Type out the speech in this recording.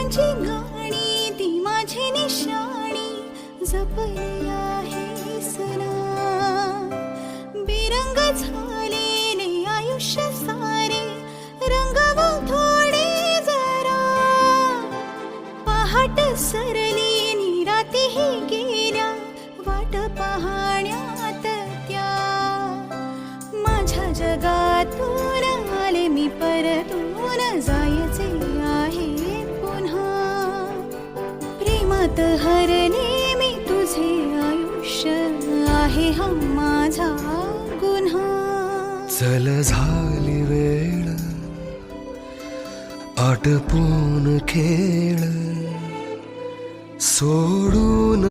आठवणांची गाणी ती माझी निशाणी जपली आहे सना. बेरंग झालेले आयुष्य सारे रंगवू थोडे जरा. पहाट सरली नि रातीही गेल्या वाट पाहण्यात त्या. माझ्या जगातून आले मी परतून जायचे आहे पुन्हा. प्रेमात हरले मी तुझे आयुष्य आहे हा माझा गुन्हा. चल झाली वेळ आटपून खेळ सोडून